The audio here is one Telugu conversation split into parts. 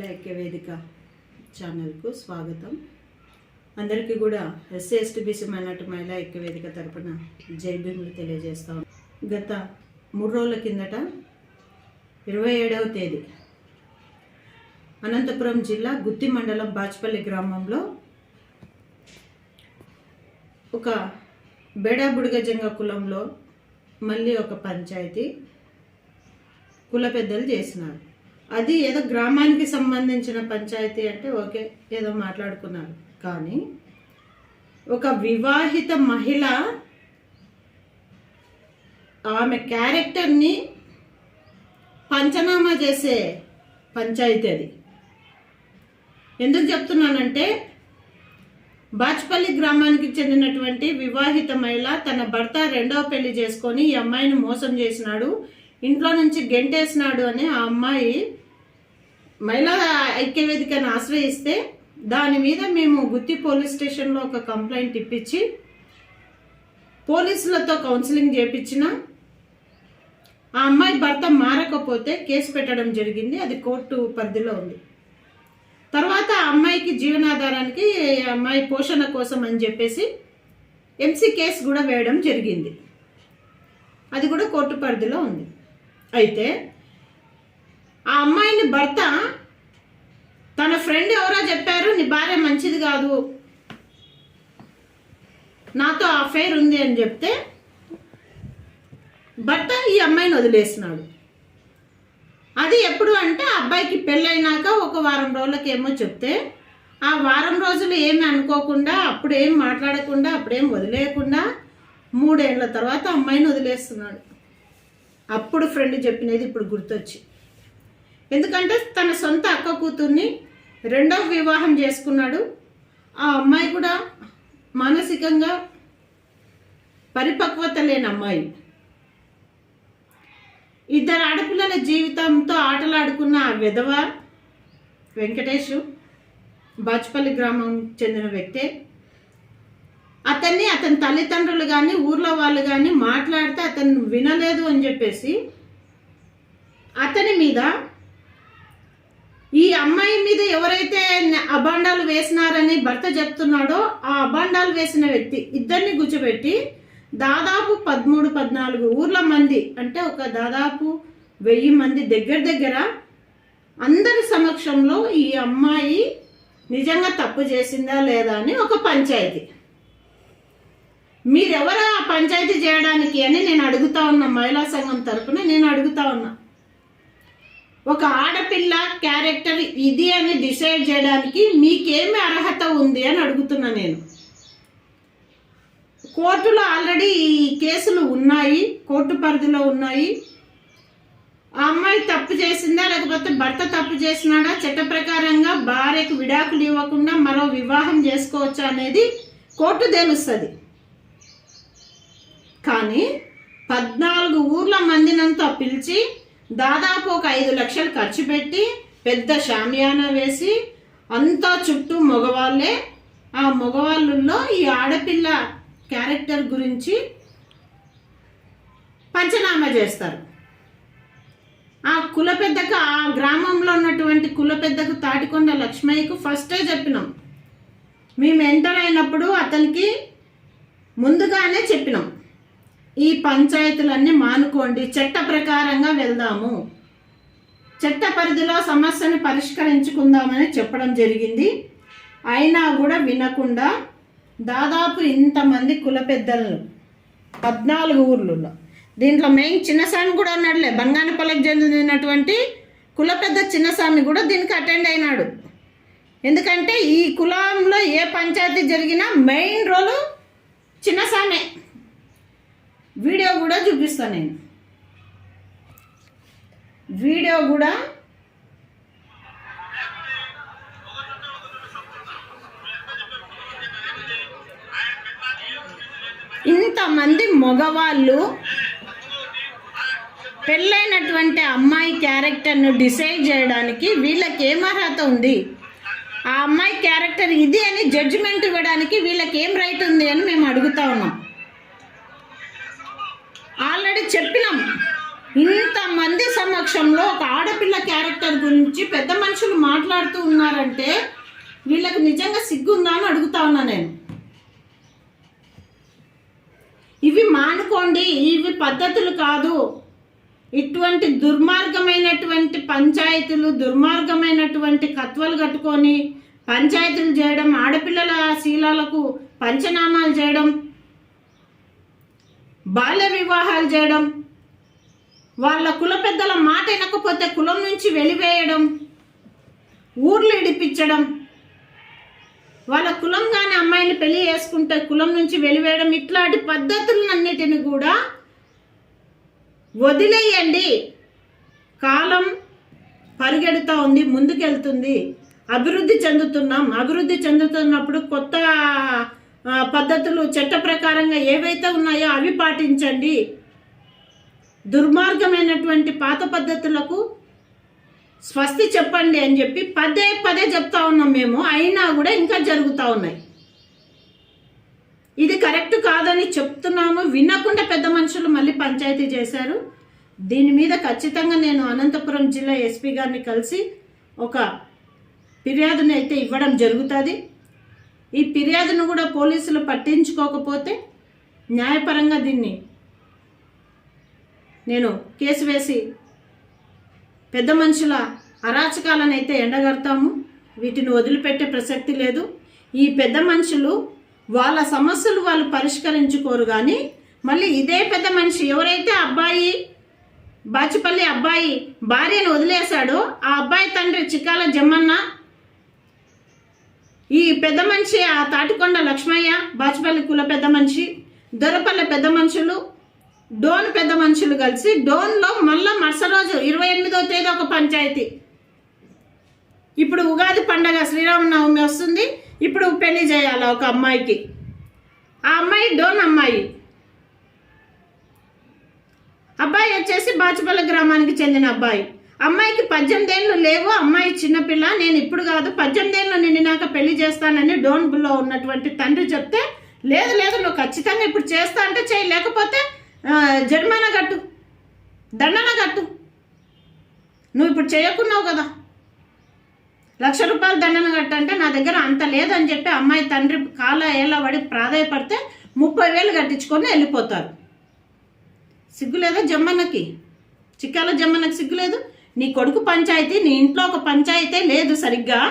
మహిళా ఐక్య వేదిక ఛానల్కు స్వాగతం. అందరికీ కూడా ఎస్సీ ఎస్టీ బీసీ మైనార్టీ మహిళా ఐక్య వేదిక తరపున జై భీములు తెలియజేస్తాం. గత 3 రోజుల కిందట 27వ తేదీ అనంతపురం జిల్లా గుత్తి మండలం బాచ్పల్లి గ్రామంలో ఒక బేడా బుడిగజంగ కులంలో మళ్ళీ ఒక పంచాయతీ కుల పెద్దలు చేసినారు. అది ఏదో గ్రామానికి సంబంధించిన పంచాయతీ అంటే ఓకే, ఏదో మాట్లాడుకున్నారు. కానీ ఒక వివాహిత మహిళ ఆమె క్యారెక్టర్ని పంచనామా చేసే పంచాయతీ అది. ఎందుకు చెప్తున్నానంటే, బాచ్పల్లి గ్రామానికి చెందినటువంటి వివాహిత మహిళ తన భర్త 2వ పెళ్లి చేసుకొని ఈ అమ్మాయిని మోసం చేసినాడు, ఇంట్లో నుంచి గెంటేసినాడు అని ఆ అమ్మాయి మహిళా ఐక్యవేదికను ఆశ్రయిస్తే దాని మీద మేము గుత్తి పోలీస్ స్టేషన్లో ఒక కంప్లైంట్ ఇప్పించి పోలీసులతో కౌన్సిలింగ్ చేయించిన ఆ అమ్మాయి భర్త మారకపోతే కేసు పెట్టడం జరిగింది. అది కోర్టు పరిధిలో ఉంది. తర్వాత ఆ అమ్మాయికి జీవనాధారానికి అమ్మాయి పోషణ కోసం అని చెప్పేసి ఎంసీ కేసు కూడా వేయడం జరిగింది. అది కూడా కోర్టు పరిధిలో ఉంది. అయితే ఆ అమ్మాయిని భర్త తన ఫ్రెండ్ ఎవరో చెప్పారు, నీ భార్య మంచిది కాదు, నాతో అఫైర్ ఉంది అని చెప్తే భర్త ఈ అమ్మాయిని వదిలేసినాడు. అది ఎప్పుడు అంటే అబ్బాయికి పెళ్ళైనాక ఒక వారం రోజులకేమో చెప్తే ఆ వారం రోజులు ఏమి అనుకోకుండా, అప్పుడేం మాట్లాడకుండా, అప్పుడేం వదిలేయకుండా 3 ఏళ్ల తర్వాత అమ్మాయిని వదిలేస్తున్నాడు. అప్పుడు ఫ్రెండ్ చెప్పినది ఇప్పుడు గుర్తొచ్చి, ఎందుకంటే తన సొంత అక్క కూతుర్ని 2వ వివాహం చేసుకున్నాడు. ఆ అమ్మాయి కూడా మానసికంగా పరిపక్వత లేని అమ్మాయి. 2 ఆడపిల్లల జీవితంతో ఆటలాడుకున్న ఆ విధవ వెంకటేష్ బాచ్పల్లి గ్రామం చెందిన వ్యక్తే. అతని తల్లిదండ్రులు కానీ ఊర్లో వాళ్ళు కానీ మాట్లాడితే అతను వినలేదు అని చెప్పేసి అతని మీద, ఈ అమ్మాయి మీద ఎవరైతే అబాండాలు వేసినారని భర్త చెప్తున్నాడో ఆ అబాండాలు వేసిన వ్యక్తి ఇద్దరిని కూర్చోబెట్టి దాదాపు 13-14 ఊర్ల మంది, అంటే ఒక దాదాపు 1000 మంది దగ్గర అందరి సమక్షంలో ఈ అమ్మాయి నిజంగా తప్పు చేసిందా లేదా అని ఒక పంచాయతీ. మీరెవరా ఆ పంచాయతీ చేయడానికి అని నేను అడుగుతా ఉన్నా. మహిళా సంఘం తరపున నేను అడుగుతా ఉన్నా. ఒక ఆడపిల్ల క్యారెక్టర్ ఇది అని డిసైడ్ చేయడానికి మీకేమి అర్హత ఉంది అని అడుగుతున్నా నేను. కోర్టులో ఆల్రెడీ ఈ కేసులు ఉన్నాయి, కోర్టు పరిధిలో ఉన్నాయి. ఆ అమ్మాయి తప్పు చేసిందా లేకపోతే భర్త తప్పు చేసినాడా, చట్ట ప్రకారంగా భార్యకు విడాకులు ఇవ్వకుండా మరో వివాహం చేసుకోవచ్చా అనేది కోర్టు తెలుస్తుంది. కానీ 14 ఊర్ల మందినంతా పిలిచి దాదాపు ఒక 5 లక్షలు ఖర్చు పెట్టి పెద్ద షామియానా వేసి అంతా చుట్టూ మగవాళ్ళే, ఆ మగవాళ్ళల్లో ఈ ఆడపిల్ల క్యారెక్టర్ గురించి పంచనామా చేస్తారు. ఆ కుల పెద్దకు, ఆ గ్రామంలో ఉన్నటువంటి కుల పెద్దకు తాటికొండ లక్ష్మయ్యకు ఫస్టే చెప్పినాం. మేము ఎంటర్ అయినప్పుడు అతనికి ముందుగానే చెప్పినాం, ఈ పంచాయతీలన్నీ మానుకోండి, చట్ట ప్రకారంగా వెళ్దాము, చట్ట పరిధిలో సమస్యను పరిష్కరించుకుందామని చెప్పడం జరిగింది. అయినా కూడా వినకుండా దాదాపు ఇంతమంది కుల పెద్దలను 14 ఊర్లలో, దీంట్లో మెయిన్ చిన్నస్వామి కూడా ఉన్నాడులే, బంగానపల్లికి చెందినటువంటి కుల పెద్ద చిన్నస్వామి కూడా దీనికి అటెండ్ అయినాడు. ఎందుకంటే ఈ కులంలో ఏ పంచాయతీ జరిగినా మెయిన్ రోలు చిన్నస్వామి. వీడియో కూడా చూపిస్తాను నేను. వీడియో కూడా ఇంతమంది మగవాళ్ళు పెళ్ళైనటువంటి అమ్మాయి క్యారెక్టర్ను డిసైడ్ చేయడానికి వీళ్ళకి ఏం అర్హత ఉంది, ఆ అమ్మాయి క్యారెక్టర్ ఇది అని జడ్జిమెంట్ ఇవ్వడానికి వీళ్ళకి ఏం రైట్ ఉంది అని మేము అడుగుతా ఉన్నాం. ఆల్రెడీ చెప్పినాం, ఇంతమంది సమక్షంలో ఒక ఆడపిల్ల క్యారెక్టర్ గురించి పెద్ద మనుషులు మాట్లాడుతూ ఉన్నారంటే వీళ్ళకి నిజంగా సిగ్గుందా అని అడుగుతా ఉన్నా నేను. ఇవి మానుకోండి, ఇవి పద్ధతులు కాదు. ఇటువంటి దుర్మార్గమైనటువంటి పంచాయతీలు, దుర్మార్గమైనటువంటి కత్వలు కట్టుకొని పంచాయతీలు చేయడం, ఆడపిల్లల శీలాలకు పంచనామాలు చేయడం, బాల్య వివాహాలు చేయడం, వాళ్ళ కుల పెద్దల మాట వినకపోతే కులం నుంచి వెలివేయడం, ఊర్లు ఇడిపించడం, వాళ్ళ కులం కానీ అమ్మాయిని పెళ్లి చేసుకుంటే కులం నుంచి వెలివేయడం, ఇట్లాంటి పద్ధతులన్నిటిని కూడా వదిలేయండి. కాలం పరిగెడుతూ ఉంది, ముందుకెళ్తుంది, అభివృద్ధి చెందుతున్నాం. అభివృద్ధి చెందుతున్నప్పుడు కొత్త పద్ధతులు చట్ట ప్రకారంగా ఏవైతే ఉన్నాయో అవి పాటించండి. దుర్మార్గమైనటువంటి పాత పద్ధతులకు స్వస్తి చెప్పండి అని చెప్పి పదే పదే చెప్తా ఉన్నాం మేము. అయినా కూడా ఇంకా జరుగుతూ ఉన్నాయి. ఇది కరెక్ట్ కాదని చెప్తున్నాము, వినకుండా పెద్ద మనుషులు మళ్ళీ పంచాయతీ చేశారు. దీని మీద ఖచ్చితంగా నేను అనంతపురం జిల్లా ఎస్పీ గారిని కలిసి ఒక ఫిర్యాదుని అయితే ఇవ్వడం జరుగుతుంది. ఈ ఫిర్యాదును కూడా పోలీసులు పట్టించుకోకపోతే న్యాయపరంగా దీన్ని నేను కేసు వేసి పెద్ద మనుషుల అరాచకాలను అయితే ఎండగడతాము. వీటిని వదిలిపెట్టే ప్రసక్తి లేదు. ఈ పెద్ద మనుషులు వాళ్ళ సమస్యలు వాళ్ళు పరిష్కరించుకోరు, కానీ మళ్ళీ ఇదే పెద్ద మనిషి ఎవరైతే అబ్బాయి బాచిపల్లి అబ్బాయి భార్యను వదిలేశాడో ఆ అబ్బాయి తండ్రి చిక్కాల జమ్మన్న, ఈ పెద్ద మనిషి ఆ తాటికొండ లక్ష్మయ్య, బాచిపల్లి కుల పెద్ద మనిషి, దొరపల్లి పెద్ద మనుషులు, డోన్ పెద్ద మనుషులు కలిసి డోన్లో మళ్ళీ మరుసటి రోజు 28వ తేదీ ఒక పంచాయతీ. ఇప్పుడు ఉగాది పండగ శ్రీరామనవమి వస్తుంది. ఇప్పుడు పెళ్లి చేయాలి ఒక అమ్మాయికి. ఆ అమ్మాయి డోన్ అమ్మాయి, అబ్బాయి వచ్చేసి బాచిపల్లి గ్రామానికి చెందిన అబ్బాయి. అమ్మాయికి 18 ఏళ్ళు లేవు, అమ్మాయి చిన్నపిల్ల. నేను ఇప్పుడు కాదు 18 ఏళ్ళు నిండినాక పెళ్లి చేస్తానని డోన్లో ఉన్నటువంటి తండ్రి చెప్తే, లేదు లేదు నువ్వు ఖచ్చితంగా ఇప్పుడు చేస్తా అంటే చేయి, లేకపోతే జరిమానా కట్టు, దండన కట్టు, నువ్వు ఇప్పుడు చేయకున్నావు కదా, 1,00,000 రూపాయలు దండన కట్టు అంటే నా దగ్గర అంత లేదని చెప్పి అమ్మాయి తండ్రి కాళ్ళ ఏళ్ళ పడి ప్రాధాయపడితే 30,000 కట్టించుకొని వెళ్ళిపోతారు. సిగ్గులేదా జమ్మన్నకి? చిక్కాల జమ్మన్నకి సిగ్గులేదు? నీ కొడుకు పంచాయతీ, నీ ఇంట్లో ఒక పంచాయతీ లేదు సరిగ్గా.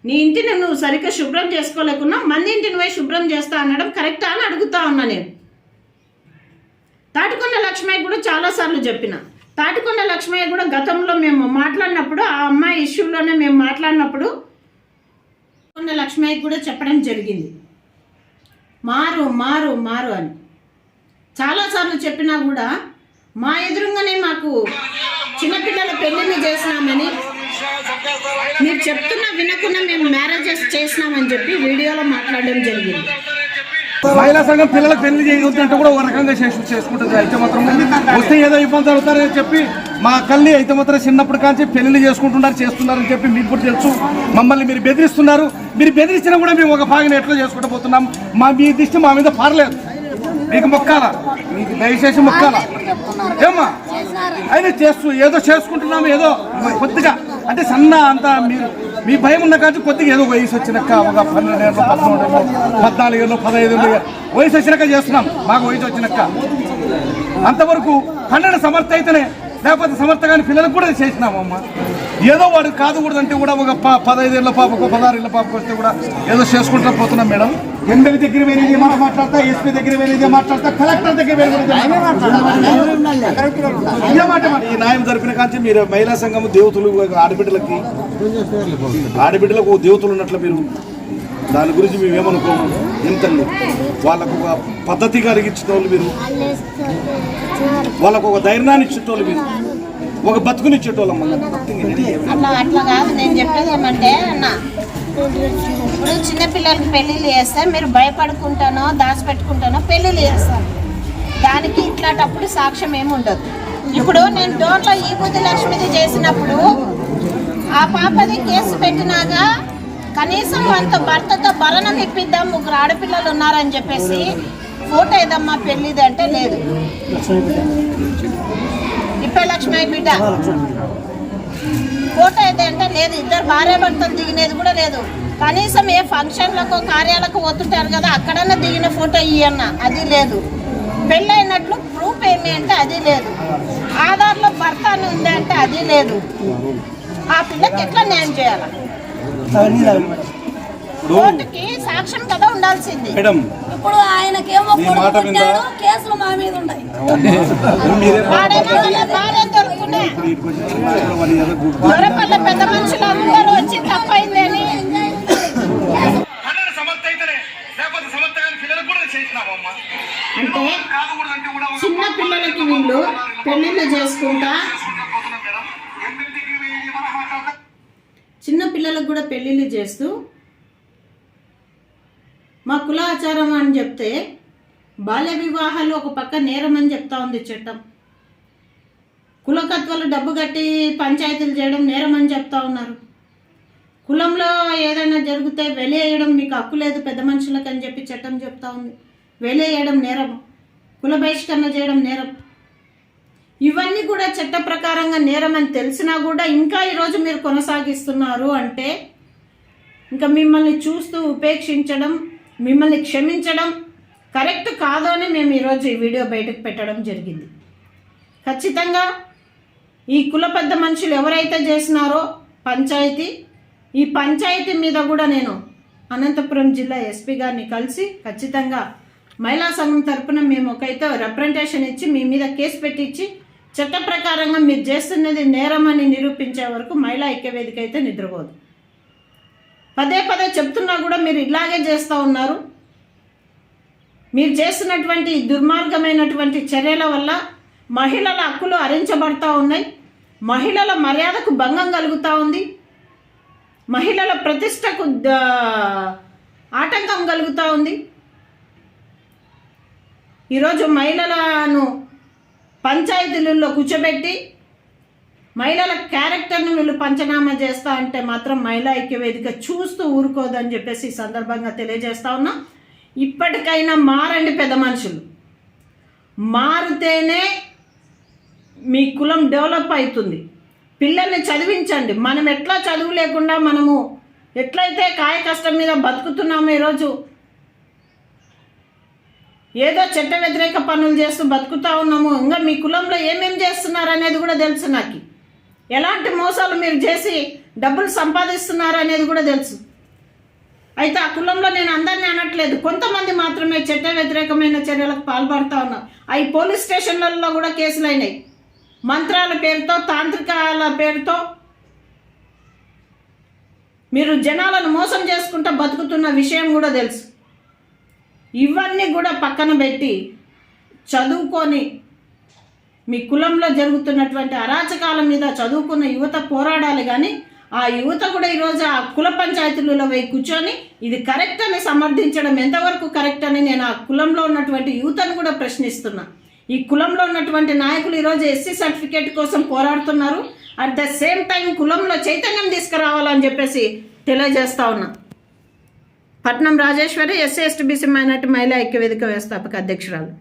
నీ ఇంటిని నువ్వు సరిగ్గా శుభ్రం చేసుకోలేకున్నా మంది ఇంటిని పోయి శుభ్రం చేస్తా అనడం కరెక్టా అని అడుగుతా ఉన్నా నేను. తాటికొండ లక్ష్మయ్య కూడా చాలాసార్లు చెప్పిన. తాటికొండ లక్ష్మయ్య కూడా గతంలో మేము మాట్లాడినప్పుడు, ఆ అమ్మాయి ఇష్యూలోనే మేము మాట్లాడినప్పుడు కొండ లక్ష్మయ్య కూడా చెప్పడం జరిగింది, మారు మారు మారు అని. చాలాసార్లు చెప్పినా కూడా మా ఎదురుగానే మాకు చిన్నపిల్లల పెళ్ళిని చేసినామని, మీరు చెప్తున్నా వినకుండా మేము మ్యారేజెస్ చేసినామని చెప్పి వీడియోలో మాట్లాడడం జరిగింది. మహిళా సంఘం పిల్లలకు పెళ్లి చేయవద్దంటే కూడా ఒక రకంగా చేసుకుంటుంది. అయితే మాత్రం వస్తే ఏదో ఇబ్బంది అవుతారని చెప్పి మా కల్లి అయితే మాత్రం చిన్నప్పుడు కానీ పెళ్లి చేస్తున్నారని చెప్పి మీకు కూడా తెలుసు. మమ్మల్ని మీరు బెదిరిస్తున్నారు. మీరు బెదిరించినా కూడా మేము ఒక భాగం ఎట్లా చేసుకుంటూ పోతున్నాం. మీ దిష్టి మా మీద పారలేదు. మీకు మొక్కాల, మీకు దయచేసి మొక్కాల ఏమ్మా అయినా ఏదో చేసుకుంటున్నాము. ఏదో కొద్దిగా అంటే సన్న అంతా మీరు మీ భయం ఉన్న కాదు. కొద్దిగా ఏదో వయసు వచ్చినాక ఒక 12 ఏళ్ళు 13 ఏళ్ళు 14 ఏళ్ళు 15 ఏళ్ళు వయసు వచ్చినాక చేస్తున్నాం. మాకు వయసు వచ్చినాక అంతవరకు 12 సమర్థ అయితేనే, లేకపోతే సమర్థ కానీ పిల్లలకు కూడా చేసినామమ్మా. ఏదో వాడు కాదుకూడదంటే కూడా ఒక 15 ఏళ్ళ పాపకు 16 ఏళ్ళ పాపకు వస్తే కూడా ఏదో చేసుకుంటూ పోతున్నాం మేడం. ఎందరి దగ్గర వెళ్ళేది మాట మాట్లాడతా, ఎస్పీ దగ్గర వెళ్ళేది మాట్లాడతా, కలెక్టర్ దగ్గర వెళ్ళేది ఈ న్యాయం జరిపిన కానీ మీరు మహిళా సంఘం దేవతలు ఆడబిడ్డలకు దేవతలు ఉన్నట్లు మీరు దాని గురించి మేమేమనుకోము. ఎంతండి వాళ్ళకు ఒక పద్ధతిగా అరిగించిన వాళ్ళు మీరు, వాళ్ళకు ఒక ధైర్యాన్ని ఇచ్చేటోళ్ళు మీరు, ఒక బతుకునిచ్చేటోళ్ళమ్మ. అట్లా కాదు నేను చెప్పేది ఏమంటే అన్న, ఇప్పుడు చిన్నపిల్లలకి పెళ్ళిళ్ళు చేస్తే మీరు భయపడుకుంటానో దాచిపెట్టుకుంటానో పెళ్ళిళ్ళు చేస్తారు. దానికి ఇట్లాంటప్పుడు సాక్ష్యం ఏమి ఉండదు. ఇప్పుడు నేను డోర్లో ఈ బుద్ధి లక్ష్మిది చేసినప్పుడు ఆ పాపది కేసు పెట్టినాక కనీసం అంత భర్తతో భరణం ఇప్పిద్దాం, 3 ఆడపిల్లలు ఉన్నారని చెప్పేసి ఫోటో ఏదమ్మా పెళ్ళిది అంటే లేదు. ఇప్పే లక్ష్మీ బిడ్డ ఫోటో ఏది అంటే లేదు. ఇద్దరు భార్య భర్తలు దిగినది కూడా లేదు. కనీసం ఏ ఫంక్షన్లకు కార్యాలకు పోతుంటారు కదా, అక్కడన్నా దిగిన ఫోటో ఇయ్యన్న, అది లేదు. పెళ్ళైనట్లు ప్రూఫ్ ఏమి అంటే అది లేదు. ఆధార్లో భర్త అని ఉంది అంటే అది లేదు. ఆ పిల్లకి ఎట్లా న్యాయం చేయాలి? కోర్టుకి సాక్ష్యం కదా ఉండాల్సింది. ఇప్పుడు ఆయనకేమో కేసులు మా మీద ఉన్నాయి. దొరపల్ల పెద్ద మనుషులు అందరూ వచ్చి తప్పైంది అని అంటే చిన్న పిల్లలకి వీళ్ళు పెళ్లిళ్ళు చేసుకుంటా, చిన్న పిల్లలకు కూడా పెళ్లిళ్ళు చేస్తూ మా కులాచారం అని చెప్తే బాల్య వివాహాలు ఒక పక్క నేరం అని చెప్తా ఉంది చట్టం. కులకత్వాలు డబ్బు కట్టి పంచాయతీలు చేయడం నేరం అని చెప్తా ఉన్నారు. కులంలో ఏదైనా జరిగితే వెలివేయడం మీకు హక్కు లేదు పెద్ద మనుషులకు అని చెప్పి చట్టం చెప్తా ఉంది. వెలివేయడం నేరం, కుల బహిష్కరణ చేయడం నేరం. ఇవన్నీ కూడా చట్ట ప్రకారంగా నేరం అని తెలిసినా కూడా ఇంకా ఈరోజు మీరు కొనసాగిస్తున్నారు అంటే ఇంకా మిమ్మల్ని చూస్తూ ఉపేక్షించడం, మిమ్మల్ని క్షమించడం కరెక్ట్ కాదు అని మేము ఈరోజు ఈ వీడియో బయటకు పెట్టడం జరిగింది. ఖచ్చితంగా ఈ కుల పెద్ద మనుషులు ఎవరైతే చేసినారో పంచాయతీ, ఈ పంచాయతీ మీద కూడా నేను అనంతపురం జిల్లా ఎస్పీ గారిని కలిసి ఖచ్చితంగా మహిళా సంఘం తరపున మేము ఒకైతే రిప్రజెంటేషన్ ఇచ్చి మీ మీద కేసు పెట్టించి చట్ట ప్రకారంగా మీరు చేస్తున్నది నేరం అని నిరూపించే వరకు మహిళా ఐక్యవేదిక అయితే నిద్రపోదు. పదే పదే చెప్తున్నా కూడా మీరు ఇలాగే చేస్తూ ఉన్నారు. మీరు చేస్తున్నటువంటి దుర్మార్గమైనటువంటి చర్యల వల్ల మహిళల హక్కులు హరించబడతా ఉన్నాయి, మహిళల మర్యాదకు భంగం కలుగుతూ ఉంది, మహిళల ప్రతిష్టకు ఆటంకం కలుగుతూ ఉంది. ఈరోజు మహిళలను పంచాయతీలలో కూర్చోబెట్టి మహిళల క్యారెక్టర్ను వీళ్ళు పంచనామా చేస్తా అంటే మాత్రం మహిళా ఐక్యవేదిక చూస్తూ ఊరుకోదని చెప్పేసి ఈ సందర్భంగా తెలియజేస్తా ఉన్నా. ఇప్పటికైనా మారండి పెద్ద మనుషులు, మారితేనే మీ కులం డెవలప్ అవుతుంది. పిల్లల్ని చదివించండి. మనం ఎట్లా చదువు లేకుండా మనము ఎట్లయితే కాయ కష్టం మీద బతుకుతున్నామో ఈరోజు ఏదో చట్ట వ్యతిరేక పనులు చేస్తూ బతుకుతూ ఉన్నాము. ఇంకా మీ కులంలో ఏమేమి చేస్తున్నారు అనేది కూడా తెలుసు నాకు. ఎలాంటి మోసాలు మీరు చేసి డబ్బులు సంపాదిస్తున్నారు అనేది కూడా తెలుసు. అయితే ఆ కులంలో నేను అందరినీ అనట్లేదు, కొంతమంది మాత్రమే చట్ట వ్యతిరేకమైన చర్యలకు పాల్పడుతూ ఉన్నారు. అవి పోలీస్ స్టేషన్లలో కూడా కేసులు అయినాయి. మంత్రాల పేరుతో, తాంత్రికాల పేరుతో మీరు జనాలను మోసం చేసుకుంటూ బతుకుతున్న విషయం కూడా తెలుసు. ఇవన్నీ కూడా పక్కన పెట్టి చదువుకొని మీ కులంలో జరుగుతున్నటువంటి అరాచకాల మీద చదువుకున్న యువత పోరాడాలి. కానీ ఆ యువత కూడా ఈరోజు ఆ కుల పంచాయతీలలో పోయి కూర్చొని ఇది కరెక్ట్ అని సమర్థించడం ఎంతవరకు కరెక్ట్ అని నేను ఆ కులంలో ఉన్నటువంటి యువతను కూడా ప్రశ్నిస్తున్నా. ఈ కులంలో ఉన్నటువంటి నాయకులు ఈరోజు ఎస్సీ సర్టిఫికేట్ కోసం పోరాడుతున్నారు. అట్ ద సేమ్ టైం కులంలో చైతన్యం తీసుకురావాలని చెప్పేసి తెలియజేస్తా ఉన్నా. పట్నం Rajeshwari, SC ST BC minority మహిళా ఐక్యవేదిక వ్యవస్థాపక అధ్యక్షురాలు.